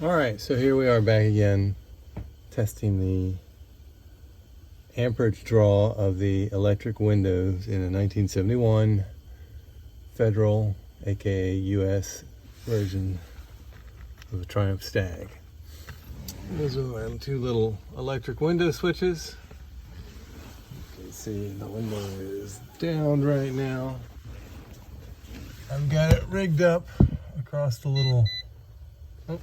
Alright, so here we are back again testing the amperage draw of the electric windows in a 1971 Federal, aka US version of the Triumph Stag. Those are them two little electric window switches. You can see the window is down right now. I've got it rigged up across the little... Oh,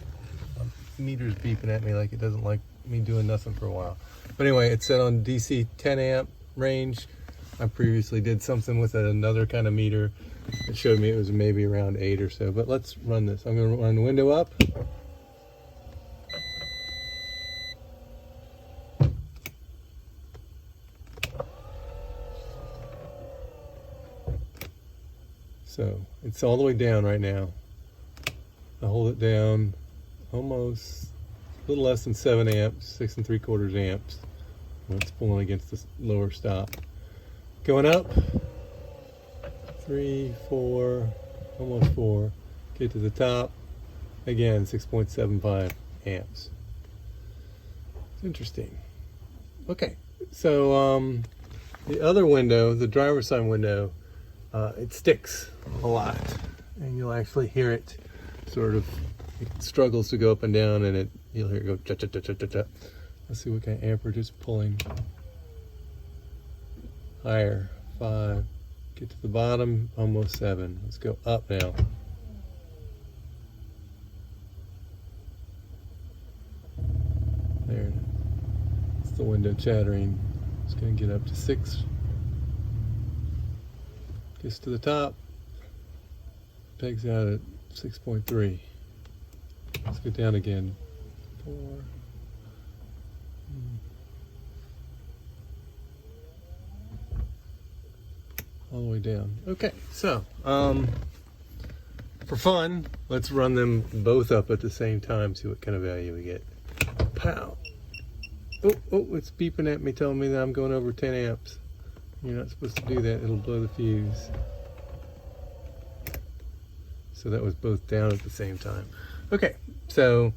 the meter's beeping at me like it doesn't like me doing nothing for a while. But anyway, it's set on DC 10 amp range. I previously did something with another kind of meter. It showed me it was maybe around 8 or so, but let's run this. I'm going to run the window up. So it's all the way down right now. I hold it down almost a little less than 7 amps, 6 3/4 amps. When it's pulling against this lower stop. Going up, 3, 4, almost 4. Get to the top, again 6.75 amps. It's interesting. Okay, so the other window, the driver's side window, it sticks a lot, and you'll actually hear it sort of, it struggles to go up and down, and you'll hear it go cha cha cha cha cha cha. Let's see what kind of amperage it's pulling. Higher, 5. Get to the bottom, almost 7. Let's go up now. There, it's the window chattering. It's going to get up to 6. Gets to the top, pegs out at 6.3. Let's go down again. 4. All the way down. Okay, so for fun, let's run them both up at the same time, see what kind of value we get. Pow! Oh, it's beeping at me, telling me that I'm going over 10 amps. You're not supposed to do that, it'll blow the fuse. So that was both down at the same time. Okay, so